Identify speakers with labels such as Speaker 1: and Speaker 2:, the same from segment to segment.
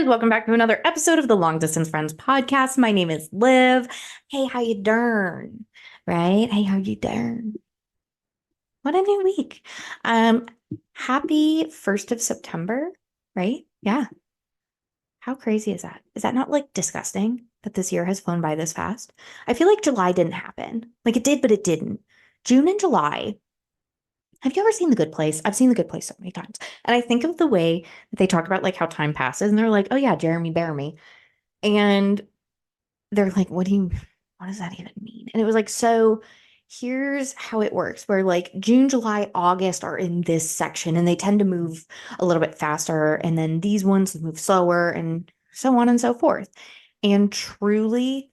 Speaker 1: welcome back to another episode of the Long Distance Friends podcast. My name is Liv. Hey, how you doing? Right? Hey, how you doing? What a new week. Um, Happy 1st of September, right? Yeah. How crazy is that? Is that not like disgusting that this year has flown by this fast? I feel like July didn't happen. Like it did, but it didn't. June and July. Have you ever seen The Good Place? I've seen The Good Place so many times. And I think of the way that they talk about like how time passes and they're like, oh yeah, Jeremy, bear me. And they're like, what does that even mean? And it was like, so here's how it works, where like June, July, August are in this section and they tend to move a little bit faster. And then these ones move slower and so on and so forth. And truly,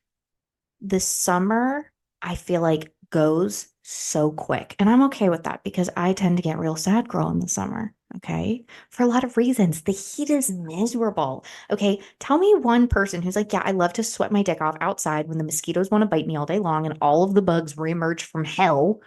Speaker 1: the summer, I feel like goes so quick. And I'm okay with that because I tend to get real sad girl in the summer. Okay. For a lot of reasons. The heat is miserable. Okay. Tell me one person who's like, yeah, I love to sweat my dick off outside when the mosquitoes want to bite me all day long and all of the bugs reemerge from hell.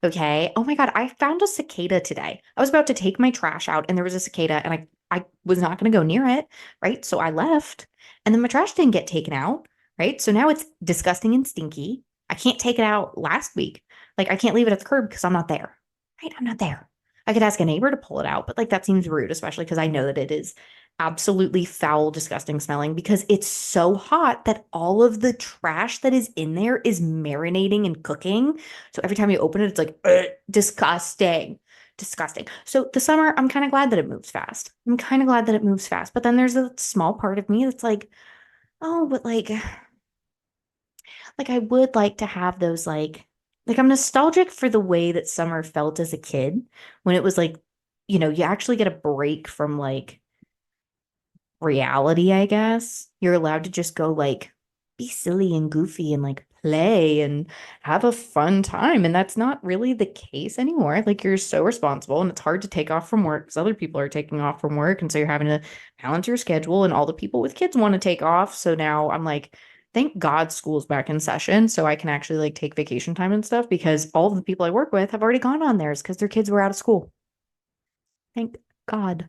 Speaker 1: Okay. Oh my God. I found a cicada today. I was about to take my trash out and there was a cicada and I was not going to go near it. Right. So I left and then my trash didn't get taken out. Right. So now it's disgusting and stinky. I can't take it out last week. Like I can't leave it at the curb because I'm not there. Right. I'm not there. I could ask a neighbor to pull it out, but like that seems rude, especially because I know that it is absolutely foul, disgusting smelling because it's so hot that all of the trash that is in there is marinating and cooking. So every time you open it, it's like, "Ugh, disgusting, disgusting." So the summer, I'm kind of glad that it moves fast. I'm kind of glad that it moves fast. But then there's a small part of me that's like, oh, but like I would like to have those like I'm nostalgic for the way that summer felt as a kid when it was like, you actually get a break from like reality, I guess. You're allowed to just go like be silly and goofy and like play and have a fun time. And that's not really the case anymore. Like you're so responsible and it's hard to take off from work because other people are taking off from work. And so you're having to balance your schedule and all the people with kids want to take off. So now I'm like, thank God school's back in session so I can actually like take vacation time and stuff because all of the people I work with have already gone on theirs because their kids were out of school. Thank God.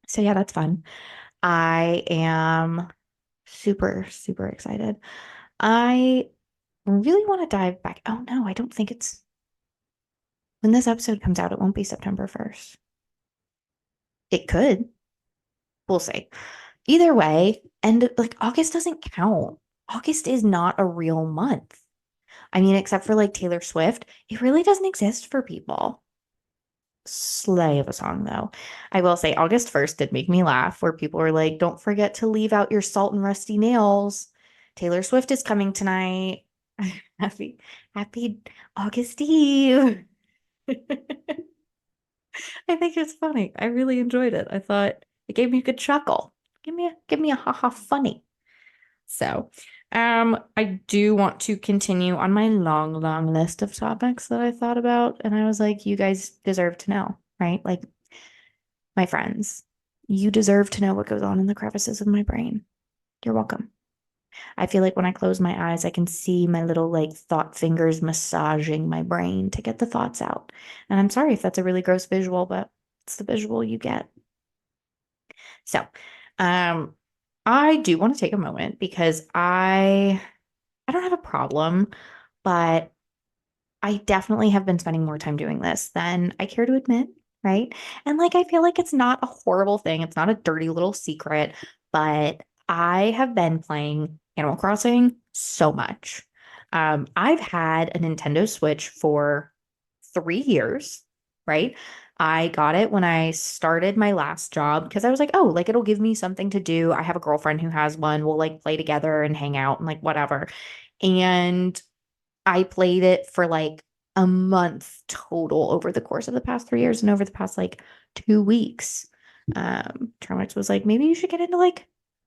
Speaker 1: So yeah, that's fun. I am super, super excited. I really want to dive back. Oh no, I don't think it's when this episode comes out, it won't be September 1st. It could. We'll see. Either way, and like August doesn't count. August is not a real month. I mean, except for like Taylor Swift, it really doesn't exist for people. Slay of a song, though. I will say August 1st did make me laugh, where people were like, don't forget to leave out your salt and rusty nails. Taylor Swift is coming tonight. Happy, happy August Eve. I think it's funny. I really enjoyed it. I thought it gave me a good chuckle. Give me a haha funny. So, I do want to continue on my long, long list of topics that I thought about, and I was like, you guys deserve to know, right? Like, my friends, you deserve to know what goes on in the crevices of my brain. You're welcome. I feel like when I close my eyes, I can see my little like thought fingers massaging my brain to get the thoughts out. And I'm sorry if that's a really gross visual, but it's the visual you get. So, um, I do want to take a moment because I don't have a problem, but I definitely have been spending more time doing this than I care to admit, right? And like I feel like it's not a horrible thing. It's not a dirty little secret, but I have been playing Animal Crossing so much. I've had a Nintendo Switch for 3 years, right? I got it when I started my last job because I was like, oh, like it'll give me something to do. I have a girlfriend who has one. We'll like play together and hang out and like whatever. And I played it for like a month total over the course of the past 3 years and over the past like 2 weeks. Termix was like, maybe you should get into like,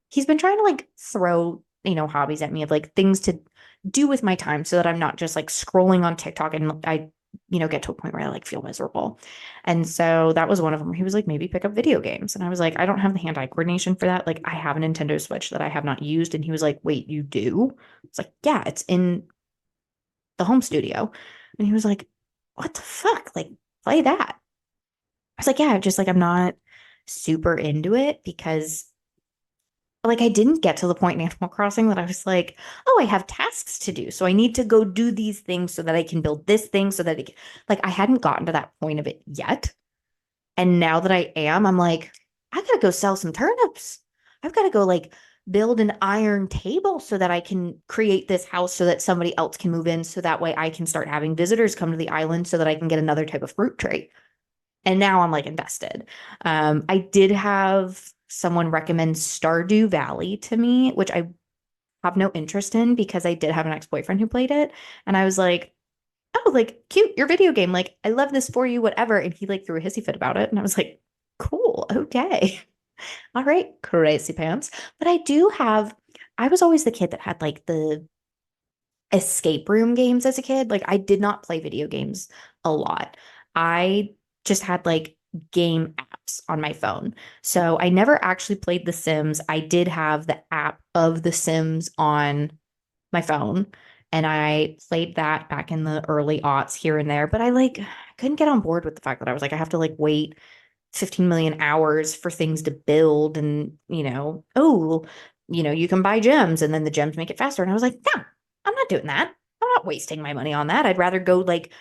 Speaker 1: he's been trying to like throw, hobbies at me of like things to do with my time so that I'm not just like scrolling on TikTok and I, get to a point where I like feel miserable. And so that was one of them. He was like, maybe pick up video games. And I was like, I don't have the hand-eye coordination for that. Like I have a Nintendo Switch that I have not used. And he was like, wait, you do? It's like, yeah, it's in the home studio. And he was like, what the fuck? Like, play that. I was like, yeah, just like I'm not super into it because like I didn't get to the point in Animal Crossing that I was like, oh, I have tasks to do. So I need to go do these things so that I can build this thing so that like I hadn't gotten to that point of it yet. And now that I am, I'm like, I gotta go sell some turnips. I've got to go like build an iron table so that I can create this house so that somebody else can move in. So that way I can start having visitors come to the island so that I can get another type of fruit tree. And now I'm like invested. I did have someone recommend Stardew Valley to me, which I have no interest in because I did have an ex-boyfriend who played it. And I was like, oh, like cute, your video game. Like, I love this for you, whatever. And he like threw a hissy fit about it. And I was like, cool, okay. All right, crazy pants. But I was always the kid that had like the escape room games as a kid. Like, I did not play video games a lot. I just had like game apps on my phone. So I never actually played The Sims. I did have the app of The Sims on my phone. And I played that back in the early aughts here and there, but I like couldn't get on board with the fact that I was like, I have to like wait 15 million hours for things to build and, oh, you can buy gems and then the gems make it faster. And I was like, no, I'm not doing that. I'm not wasting my money on that. I'd rather go like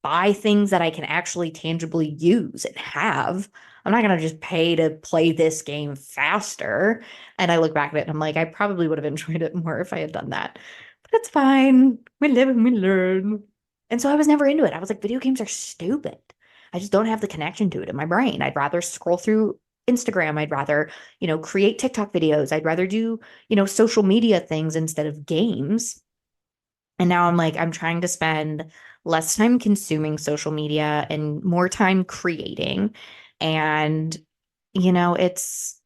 Speaker 1: buy things that I can actually tangibly use and have. I'm not going to just pay to play this game faster. And I look back at it and I'm like, I probably would have enjoyed it more if I had done that. But it's fine. We live and we learn. And so I was never into it. I was like, video games are stupid. I just don't have the connection to it in my brain. I'd rather scroll through Instagram. I'd rather, create TikTok videos. I'd rather do, social media things instead of games. And now I'm like, I'm trying to spend less time consuming social media and more time creating. And, it's,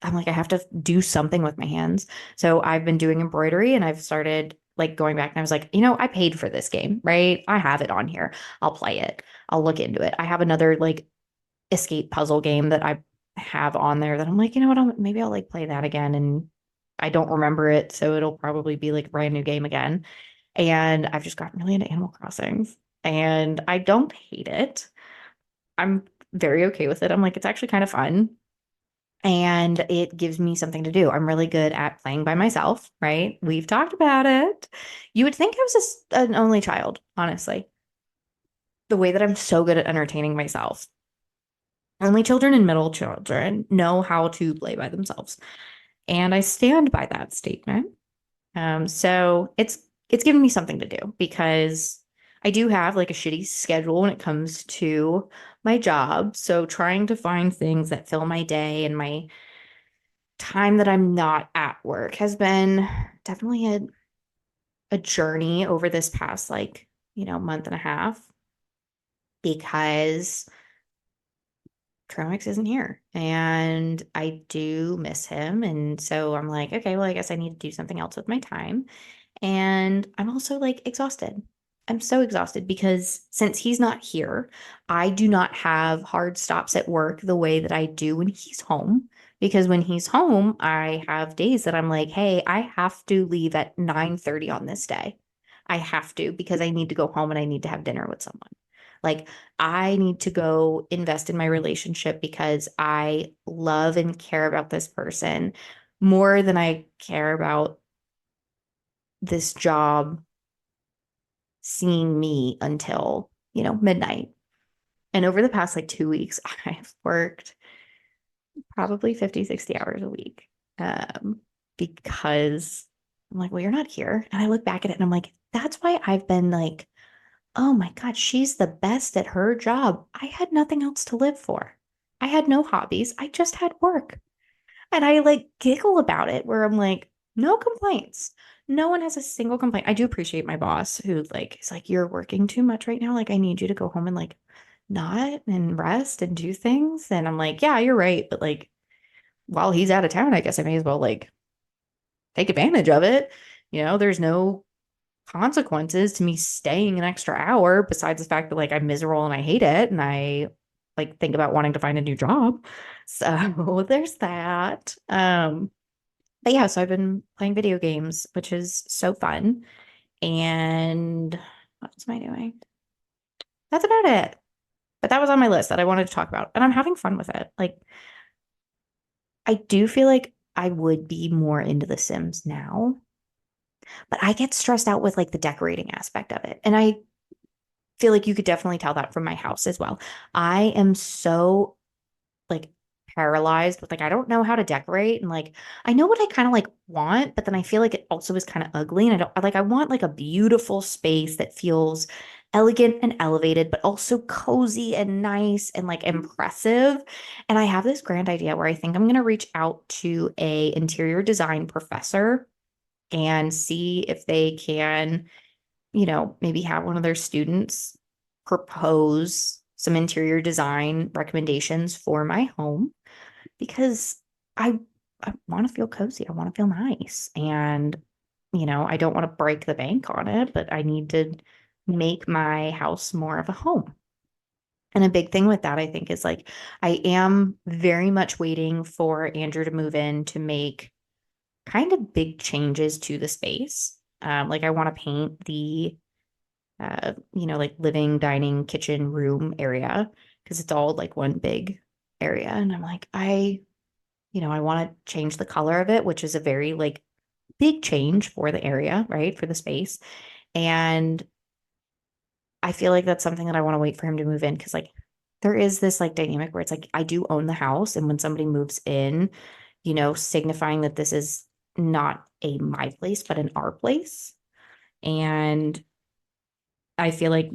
Speaker 1: I'm like, I have to do something with my hands. So I've been doing embroidery and I've started like going back and I was like, I paid for this game, right? I have it on here. I'll play it. I'll look into it. I have another like escape puzzle game that I have on there that I'm like, you know what? Maybe I'll like play that again. And I don't remember it. So it'll probably be like a brand new game again. And I've just gotten really into Animal Crossing and I don't hate it. I'm very okay with it. I'm like, it's actually kind of fun and it gives me something to do. I'm really good at playing by myself, right? We've talked about it. You would think I was just an only child, honestly. The way that I'm so good at entertaining myself. Only children and middle children know how to play by themselves. And I stand by that statement. So it's given me something to do because I do have like a shitty schedule when it comes to my job. So trying to find things that fill my day and my time that I'm not at work has been definitely a journey over this past like, month and a half because Tromix isn't here and I do miss him. And so I'm like, okay, well, I guess I need to do something else with my time. And I'm also like exhausted. I'm so exhausted because since he's not here, I do not have hard stops at work the way that I do when he's home. Because when he's home, I have days that I'm like, hey, I have to leave at 9:30 on this day. I have to because I need to go home and I need to have dinner with someone. Like, I need to go invest in my relationship because I love and care about this person more than I care about this job seeing me until, midnight. And over the past like 2 weeks, I've worked probably 50, 60 hours a week. Because I'm like, well, you're not here. And I look back at it and I'm like, that's why I've been like, oh my God, she's the best at her job. I had nothing else to live for. I had no hobbies. I just had work. And I like giggle about it where I'm like, no complaints. No one has a single complaint. I do appreciate my boss who like is like, you're working too much right now. Like I need you to go home and like not and rest and do things. And I'm like, yeah, you're right. But like while he's out of town, I guess I may as well like take advantage of it. There's no consequences to me staying an extra hour besides the fact that like I'm miserable and I hate it and I like think about wanting to find a new job. So there's that. But yeah, so I've been playing video games, which is so fun. And what else am I doing? That's about it. But that was on my list that I wanted to talk about. And I'm having fun with it. Like I do feel like I would be more into The Sims now, but I get stressed out with like the decorating aspect of it. And I feel like you could definitely tell that from my house as well. I am so like paralyzed with like I don't know how to decorate and like I know what I kind of like want, but then I feel like it also is kind of ugly and I want like a beautiful space that feels elegant and elevated, but also cozy and nice and like impressive. And I have this grand idea where I think I'm going to reach out to a interior design professor and see if they can, maybe have one of their students propose some interior design recommendations for my home because I I want to feel cozy. I want to feel nice. And, I don't want to break the bank on it, but I need to make my house more of a home. And a big thing with that, I think, is like I am very much waiting for Andrew to move in to make kind of big changes to the space. Like I want to paint the like living, dining, kitchen, room area because it's all like one big area. And I'm like, I want to change the color of it, which is a very like big change for the area, right? For the space. And I feel like that's something that I want to wait for him to move in because like there is this like dynamic where it's like I do own the house. And when somebody moves in, signifying that this is not a my place, but an our place. And I feel like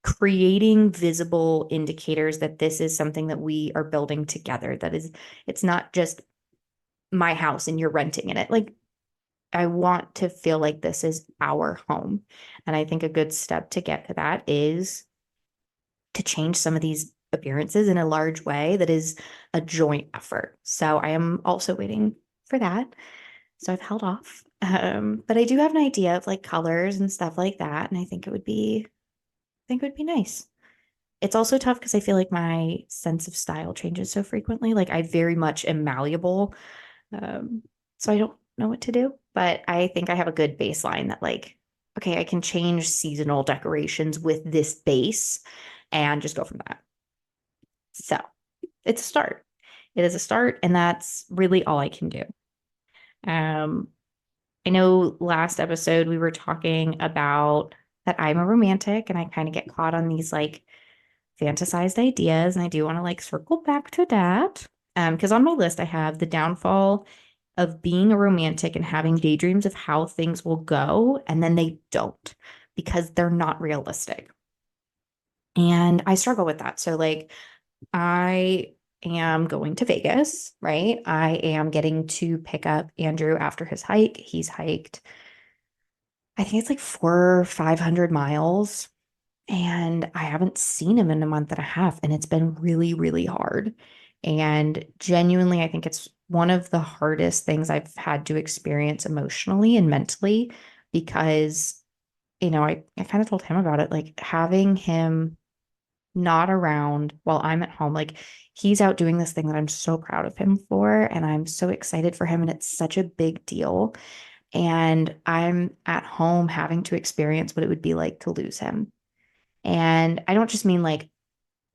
Speaker 1: creating visible indicators that this is something that we are building together, that is, it's not just my house and you're renting in it. Like, I want to feel like this is our home. And I think a good step to get to that is to change some of these appearances in a large way that is a joint effort. So I am also waiting for that. So I've held off. But I do have an idea of like colors and stuff like that. And I think it would be nice. It's also tough because I feel like my sense of style changes so frequently. Like I very much am malleable. Um, so I don't know what to do, but I think I have a good baseline that like, okay, I can change seasonal decorations with this base and just go from that. So it's a start. It is a start, and that's really all I can do. Um, I know last episode we were talking about that I'm a romantic and I kind of get caught on these like fantasized ideas. And I do want to like circle back to that. Because on my list, I have the downfall of being a romantic and having daydreams of how things will go, and then they don't because they're not realistic. And I struggle with that. So, like, I am going to Vegas, right? I am getting to pick up Andrew after his hike. He's hiked, I think it's like 400 or 500 miles. And I haven't seen him in a month and a half, and it's been really, really hard. And genuinely, I think it's one of the hardest things I've had to experience emotionally and mentally because, I kind of told him about it, like having him not around while I'm at home. Like he's out doing this thing that I'm so proud of him for, and I'm so excited for him, and it's such a big deal. And I'm at home having to experience what it would be like to lose him. And I don't just mean like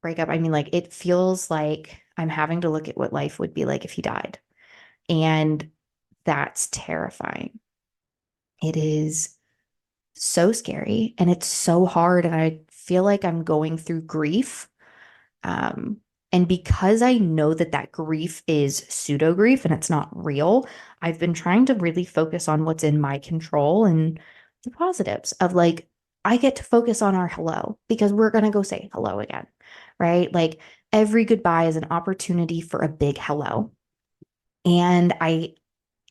Speaker 1: break up. I mean, like, it feels like I'm having to look at what life would be like if he died. And that's terrifying. It is so scary and it's so hard. And I feel like I'm going through grief. Um, and because I know that that grief is pseudo grief and it's not real, I've been trying to really focus on what's in my control and the positives of like, I get to focus on our hello because we're going to go say hello again, right? Like every goodbye is an opportunity for a big hello. And I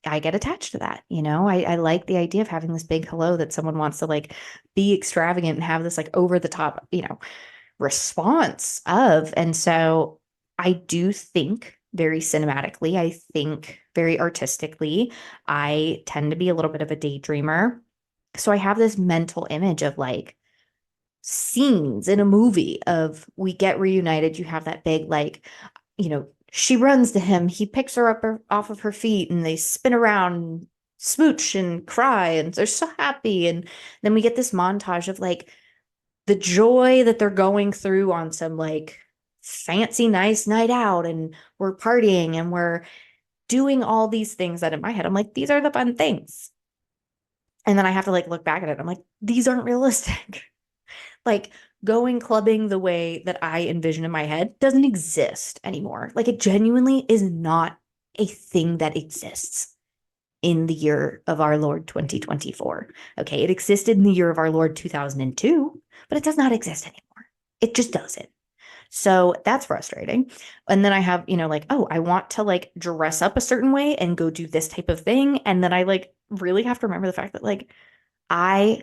Speaker 1: get attached to that, I like the idea of having this big hello that someone wants to like be extravagant and have this like over the top, response of. And so I do think very cinematically, I think very artistically. I tend to be a little bit of a daydreamer. So I have this mental image of like scenes in a movie of we get reunited. You have that big, like, she runs to him, he picks her up off of her feet, and they spin around, and smooch and cry, and they're so happy. And then we get this montage of like the joy that they're going through on some like fancy nice night out, and we're partying and we're doing all these things that in my head, I'm like, these are the fun things. And then I have to like look back at it. I'm like, these aren't realistic. Like going clubbing the way that I envision in my head doesn't exist anymore. Like it genuinely is not a thing that exists in the year of our Lord 2024. Okay, it existed in the year of our Lord 2002, but it does not exist anymore. It just doesn't. So that's frustrating. And then I have, like, oh, I want to like dress up a certain way and go do this type of thing. And then I like really have to remember the fact that like I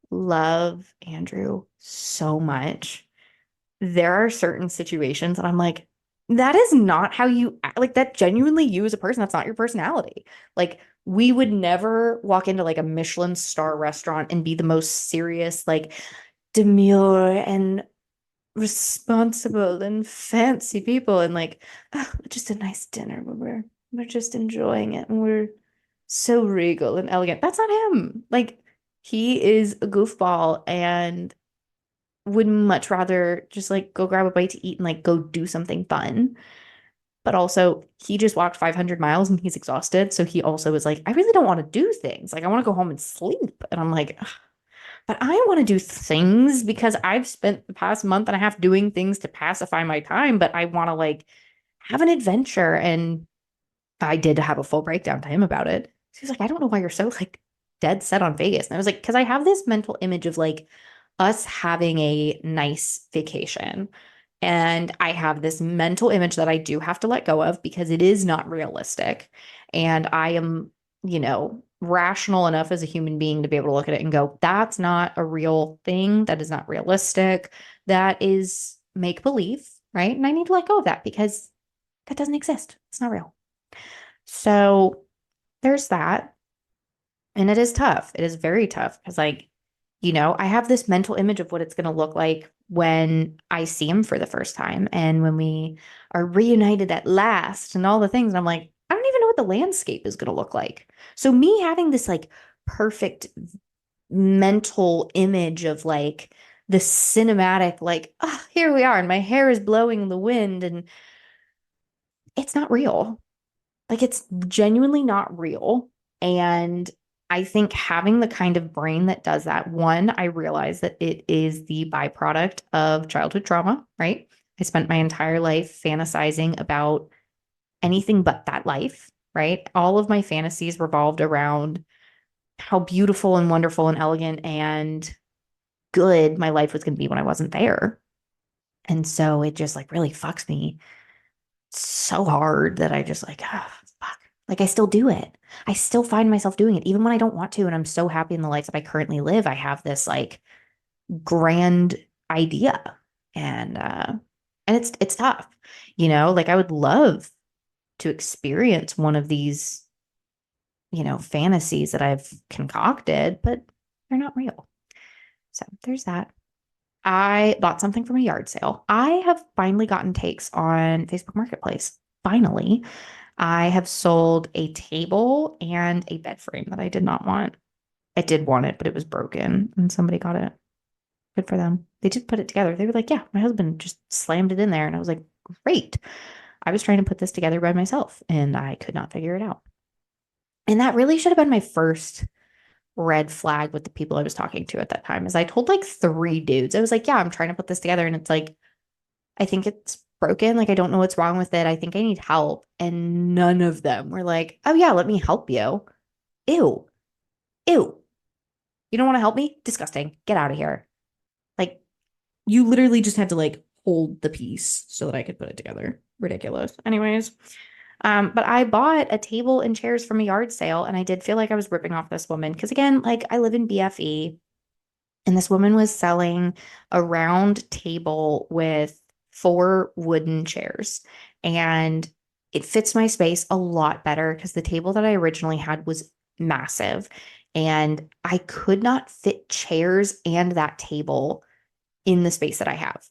Speaker 1: love Andrew so much. There are certain situations that I'm like, that is not how you act. Like that genuinely you as a person, that's not your personality. Like we would never walk into like a Michelin star restaurant and be the most serious, like demure and responsible and fancy people and like oh, just a nice dinner where we're just enjoying it and we're so regal and elegant. That's not him. Like he is a goofball and would much rather just like go grab a bite to eat and like go do something fun. But also, he just walked 500 miles and he's exhausted. So he also was like, I really don't want to do things. Like, I want to go home and sleep. And I'm like, but I want to do things because I've spent the past month and a half doing things to pacify my time, but I want to like have an adventure. And I did have a full breakdown to him about it. He was like, I don't know why you're so like dead set on Vegas. And I was like, because I have this mental image of like us having a nice vacation. And I have this mental image that I do have to let go of because it is not realistic. And I am, rational enough as a human being to be able to look at it and go, that's not a real thing. That is not realistic. That is make believe, right? And I need to let go of that because that doesn't exist. It's not real. So there's that. And it is tough. It is very tough because, like, I have this mental image of what it's going to look like when I see him for the first time and when we are reunited at last and all the things. And I'm like, I don't even know what the landscape is going to look like. So, me having this like perfect mental image of like the cinematic, like, oh, here we are, and my hair is blowing in the wind, and it's not real. Like it's genuinely not real. And I think having the kind of brain that does that, one, I realize that it is the byproduct of childhood trauma, right? I spent my entire life fantasizing about anything but that life, right? All of my fantasies revolved around how beautiful and wonderful and elegant and good my life was going to be when I wasn't there. And so it just like really fucks me so hard that I just like, ah, fuck. Like I still do it. I still find myself doing it even when I don't want to. And I'm so happy in the life that I currently live. I have this like grand idea. And it's tough. Like I would love to experience one of these, fantasies that I've concocted, but they're not real. So there's that. I bought something from a yard sale. I have finally gotten takes on Facebook Marketplace. Finally, I have sold a table and a bed frame that I did not want. I did want it, but it was broken and somebody got it. Good for them. They just put it together. They were like, yeah, my husband just slammed it in there. And I was like, great. I was trying to put this together by myself and I could not figure it out. And that really should have been my first red flag with the people I was talking to at that time is I told like three dudes. I was like, yeah, I'm trying to put this together. And it's like, I think it's broken. Like, I don't know what's wrong with it. I think I need help. And none of them were like, oh, yeah, let me help you. Ew. Ew. You don't want to help me? Disgusting. Get out of here. Like, you literally just had to like hold the piece so that I could put it together. Ridiculous. Anyways, but I bought a table and chairs from a yard sale, and I did feel like I was ripping off this woman because again, like I live in BFE, and this woman was selling a round table with four wooden chairs, and it fits my space a lot better because the table that I originally had was massive, and I could not fit chairs and that table in the space that I have.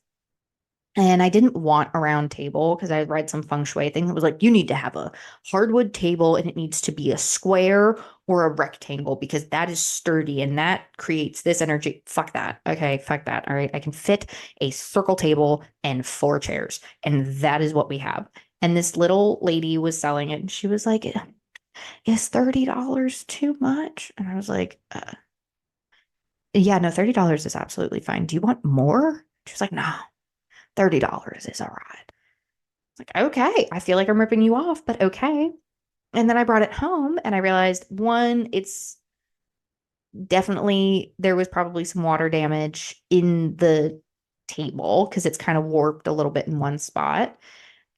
Speaker 1: And I didn't want a round table because I read some feng shui thing that was like, you need to have a hardwood table and it needs to be a square or a rectangle because that is sturdy and that creates this energy. Fuck that. Okay, fuck that. All right. I can fit a circle table and four chairs, and that is what we have. And this little lady was selling it. And she was like, is $30 too much? And I was like, yeah, no, $30 is absolutely fine. Do you want more? She was like, no, $30 is all right. Like, okay, I feel like I'm ripping you off, but okay. And then I brought it home and I realized one, it's definitely, there was probably some water damage in the table because it's kind of warped a little bit in one spot.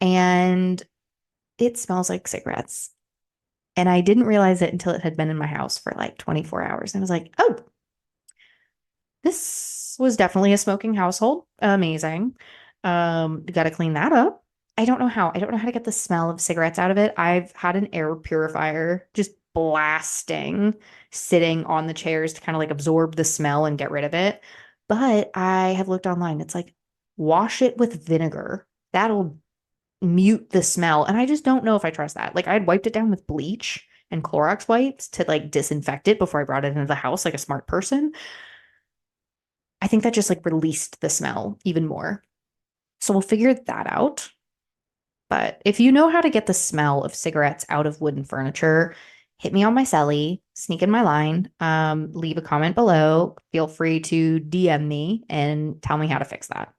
Speaker 1: And it smells like cigarettes. And I didn't realize it until it had been in my house for like 24 hours. And I was like, oh, this was definitely a smoking household. Amazing. Got to clean that up. I don't know how. I don't know how to get the smell of cigarettes out of it. I've had an air purifier just blasting, sitting on the chairs to kind of like absorb the smell and get rid of it. But I have looked online. It's like wash it with vinegar. That'll mute the smell. And I just don't know if I trust that. Like I had wiped it down with bleach and Clorox wipes to like disinfect it before I brought it into the house like a smart person. I think that just like released the smell even more. So we'll figure that out. But if you know how to get the smell of cigarettes out of wooden furniture, hit me on my celly, sneak in my line, leave a comment below. Feel free to DM me and tell me how to fix that.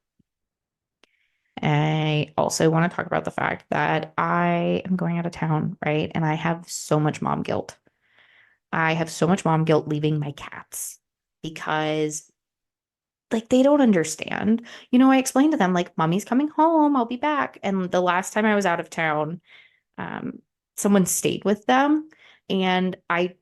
Speaker 1: I also want to talk about the fact that I am going out of town, right? And I have so much mom guilt. I have so much mom guilt leaving my cats because like they don't understand. I explained to them like mommy's coming home, I'll be back. And the last time I was out of town, um, someone stayed with them and I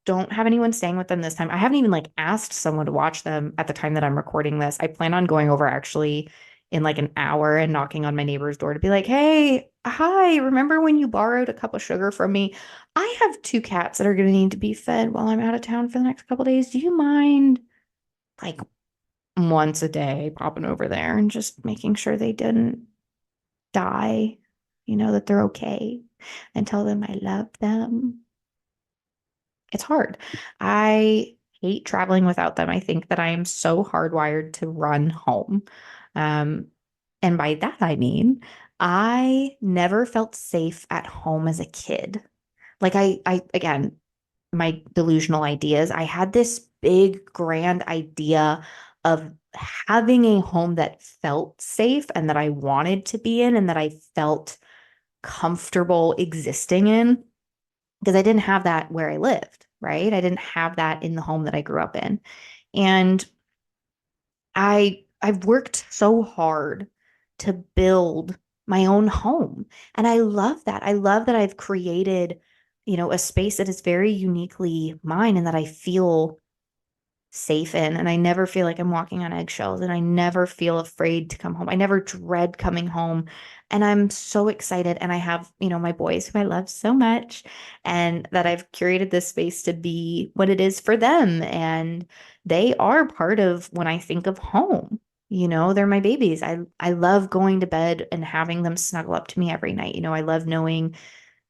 Speaker 1: don't have anyone staying with them this time. I haven't even like asked someone to watch them at the time that I'm recording this. I plan on going over actually in like an hour and knocking on my neighbor's door to be like, "Hey, hi, remember when you borrowed a cup of sugar from me? I have two cats that are going to need to be fed while I'm out of town for the next couple days. Do you mind like once a day popping over there and just making sure they didn't die, that they're okay and tell them I love them?" It's hard. I hate traveling without them. I think that I am so hardwired to run home. Um, and by that, I mean, I never felt safe at home as a kid. Like again, my delusional ideas. I had this big, grand idea of having a home that felt safe and that I wanted to be in and that I felt comfortable existing in because I didn't have that where I lived, right? I didn't have that in the home that I grew up in. And I've worked so hard to build my own home. And I love that. I love that I've created, a space that is very uniquely mine and that I feel safe in. And I never feel like I'm walking on eggshells and I never feel afraid to come home. I never dread coming home. And I'm so excited. And I have, my boys who I love so much and that I've curated this space to be what it is for them. And they are part of when I think of home. They're my babies. I love going to bed and having them snuggle up to me every night. I love knowing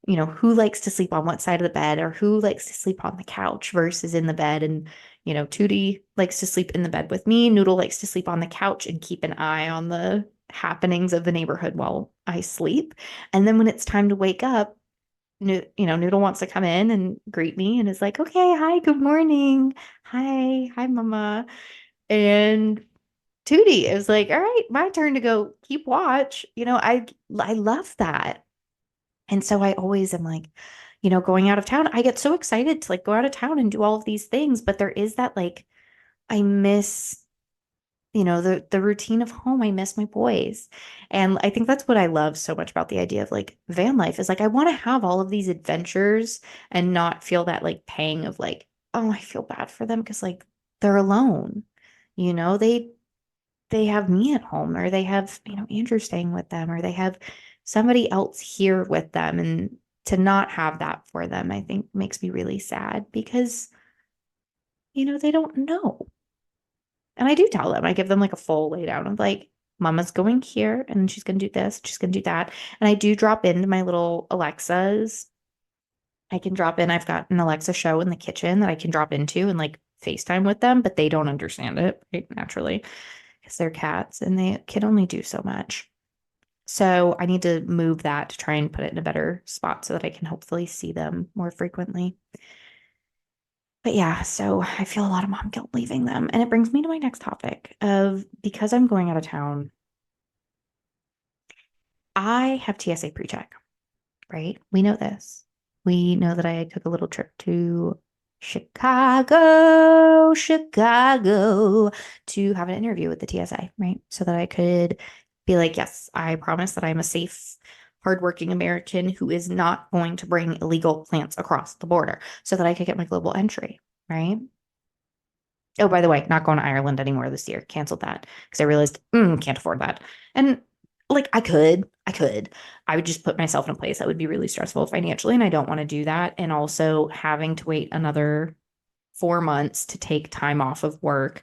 Speaker 1: who likes to sleep on what side of the bed or who likes to sleep on the couch versus in the bed. And, Tootie likes to sleep in the bed with me. Noodle likes to sleep on the couch and keep an eye on the happenings of the neighborhood while I sleep. And then when it's time to wake up, Noodle wants to come in and greet me and is like, okay, hi, good morning. Hi, mama. And Tootie is like, all right, my turn to go keep watch. I love that. And so I always am like, going out of town, I get so excited to like go out of town and do all of these things, but there is that like I miss, the routine of home. I miss my boys. And I think that's what I love so much about the idea of like van life is like I want to have all of these adventures and not feel that like pang of like, oh, I feel bad for them because like they're alone. They have me at home or they have, Andrew staying with them or they have somebody else here with them. And to not have that for them, I think makes me really sad because, they don't know. And I do tell them, I give them like a full lay down of like, mama's going here and she's going to do this, she's going to do that. And I do drop into my little Alexas. I can drop in, I've got an Alexa show in the kitchen that I can drop into and like FaceTime with them, but they don't understand it, right? Naturally, because they're cats and they can only do so much. So I need to move that to try and put it in a better spot so that I can hopefully see them more frequently. But yeah, so I feel a lot of mom guilt leaving them. And it brings me to my next topic of because I'm going out of town, I have TSA pre-check, right? We know this. We know that I took a little trip to Chicago to have an interview with the TSA, right? So that I could be like, yes, I promise that I'm a safe, hardworking American who is not going to bring illegal plants across the border so that I could get my global entry, right? Oh, by the way, not going to Ireland anymore this year. Canceled that because I realized, can't afford that. And like I could. I would just put myself in a place that would be really stressful financially, and I don't want to do that. And also having to wait another 4 months to take time off of work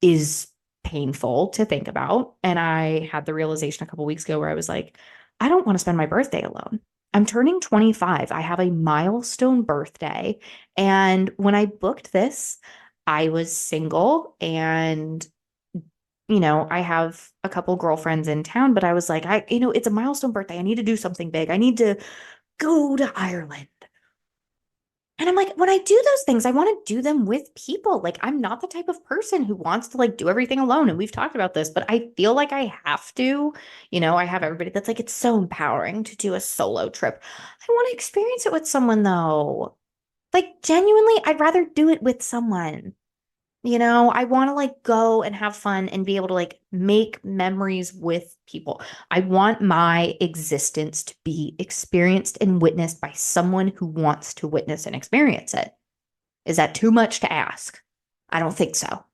Speaker 1: is painful to think about. And I had the realization a couple weeks ago where I was like, I don't want to spend my birthday alone. I'm turning 25. I have a milestone birthday. And when I booked this, I was single and I have a couple girlfriends in town, but I was like, it's a milestone birthday. I need to do something big. I need to go to Ireland. And I'm like, when I do those things, I want to do them with people. Like, I'm not the type of person who wants to like do everything alone. And we've talked about this, but I feel like I have to. I have everybody that's like, it's so empowering to do a solo trip. I want to experience it with someone though. Like, genuinely, I'd rather do it with someone. I want to like go and have fun and be able to like make memories with people. I want my existence to be experienced and witnessed by someone who wants to witness and experience it. Is that too much to ask? I don't think so.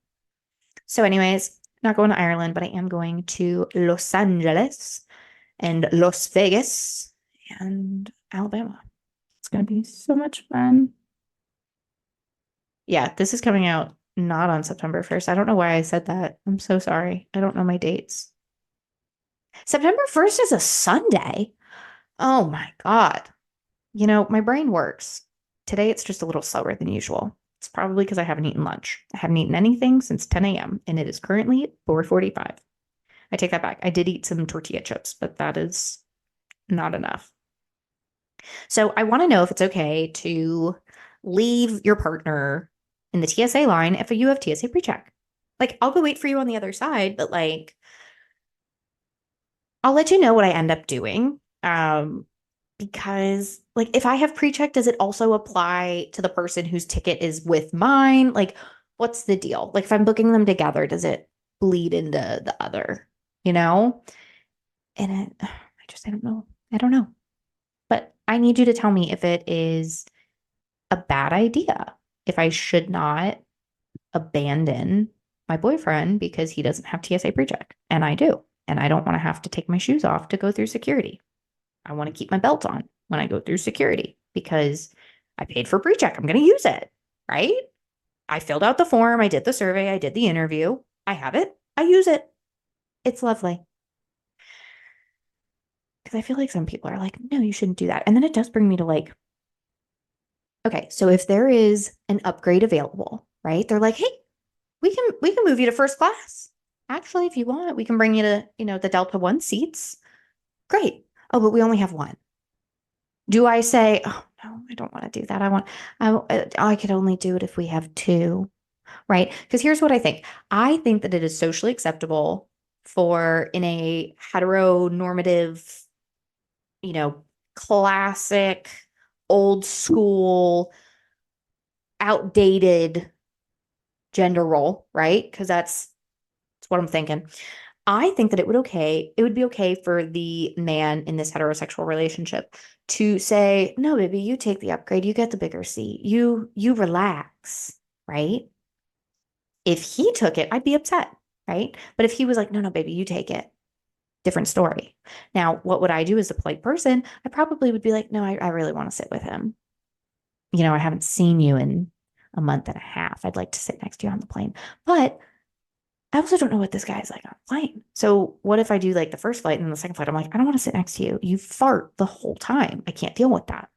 Speaker 1: So, anyways, not going to Ireland, but I am going to Los Angeles and Las Vegas and Alabama. It's going to be so much fun. Yeah, this is coming out not on September 1st. I don't know why I said that. I'm so sorry. I don't know my dates. September 1st is a Sunday. Oh my God. My brain works. Today it's just a little slower than usual. It's probably because I haven't eaten lunch. I haven't eaten anything since 10 a.m. and it is currently 4:45. I take that back. I did eat some tortilla chips, but that is not enough. So I want to know if it's okay to leave your partner in the TSA line if you have TSA pre-check. Like, I'll go wait for you on the other side, but like, I'll let you know what I end up doing. Because like, if I have pre-check, does it also apply to the person whose ticket is with mine? Like, what's the deal? Like, if I'm booking them together, does it bleed into the other, you know? And I don't know. I don't know. But I need you to tell me if it is a bad idea, if I should not abandon my boyfriend because he doesn't have TSA pre-check and I do. And I don't want to have to take my shoes off to go through security. I want to keep my belt on when I go through security because I paid for pre-check. I'm going to use it, right? I filled out the form. I did the survey. I did the interview. I have it. I use it. It's lovely. Because I feel like some people are like, no, you shouldn't do that. And then it does bring me to like, okay, so if there is an upgrade available, right? They're like, hey, we can move you to first class. Actually, if you want, we can bring you to, the Delta One seats. Great. Oh, but we only have one. Do I say, oh no, I don't want to do that. I could only do it if we have two, right? Because here's what I think. I think that it is socially acceptable for in a heteronormative, you know, classic, old school, outdated gender role, right? Because that's what I'm thinking. I think that it would be okay for the man in this heterosexual relationship to say, no, baby, you take the upgrade, you get the bigger seat. You relax, right? If he took it, I'd be upset, right? But if he was like, no, no, baby, you take it, different story. Now, what would I do as a polite person? I probably would be like, no, I really want to sit with him. I haven't seen you in a month and a half. I'd like to sit next to you on the plane. But I also don't know what this guy is like on a plane. So what if I do like the first flight and then the second flight? I'm like, I don't want to sit next to you. You fart the whole time. I can't deal with that.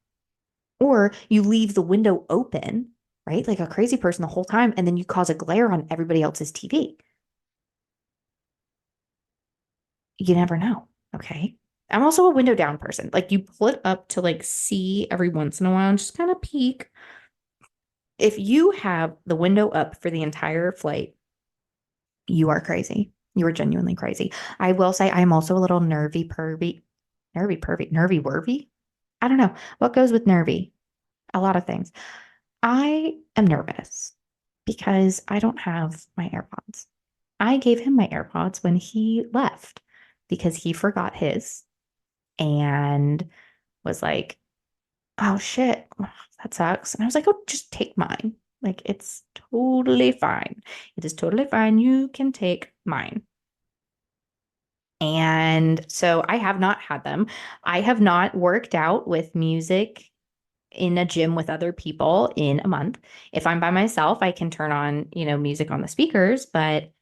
Speaker 1: Or you leave the window open, right? Like a crazy person the whole time, and then you cause a glare on everybody else's TV. You never know. Okay. I'm also a window down person. Like you pull it up to like see every once in a while and just kind of peek. If you have the window up for the entire flight, you are crazy. You are genuinely crazy. I will say I'm also a little nervy worvy. I don't know what goes with nervy. A lot of things. I am nervous because I don't have my AirPods. I gave him my AirPods when he left because he forgot his and was like, oh shit, that sucks. And I was like, oh, just take mine. Like, it's totally fine. It is totally fine. You can take mine. And so I have not had them. I have not worked out with music in a gym with other people in a month. If I'm by myself, I can turn on, music on the speakers, but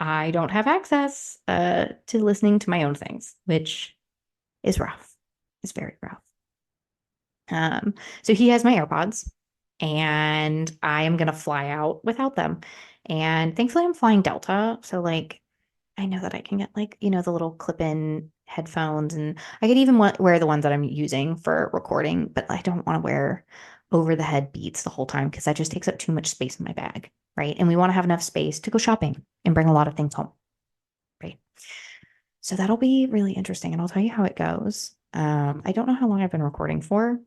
Speaker 1: I don't have access to listening to my own things, which is rough. It's very rough. So he has my AirPods and I am gonna fly out without them. And thankfully I'm flying Delta. So like I know that I can get like, the little clip-in headphones and I could even wear the ones that I'm using for recording, but I don't want to wear over the head beats the whole time because that just takes up too much space in my bag, right? And we want to have enough space to go shopping and bring a lot of things home, right? So that'll be really interesting and I'll tell you how it goes. I don't know how long I've been recording for.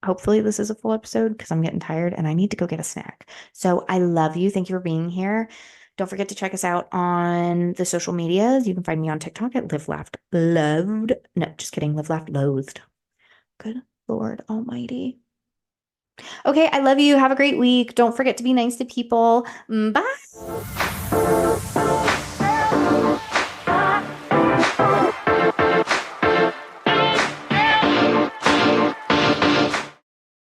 Speaker 1: Hopefully this is a full episode because I'm getting tired and I need to go get a snack. So I love you. Thank you for being here. Don't forget to check us out on the social medias. You can find me on TikTok at Live Laughed Loved. No, just kidding. Live Laughed Loathed. Good Lord Almighty. Okay, I love you. Have a great week. Don't forget to be nice to people. Bye.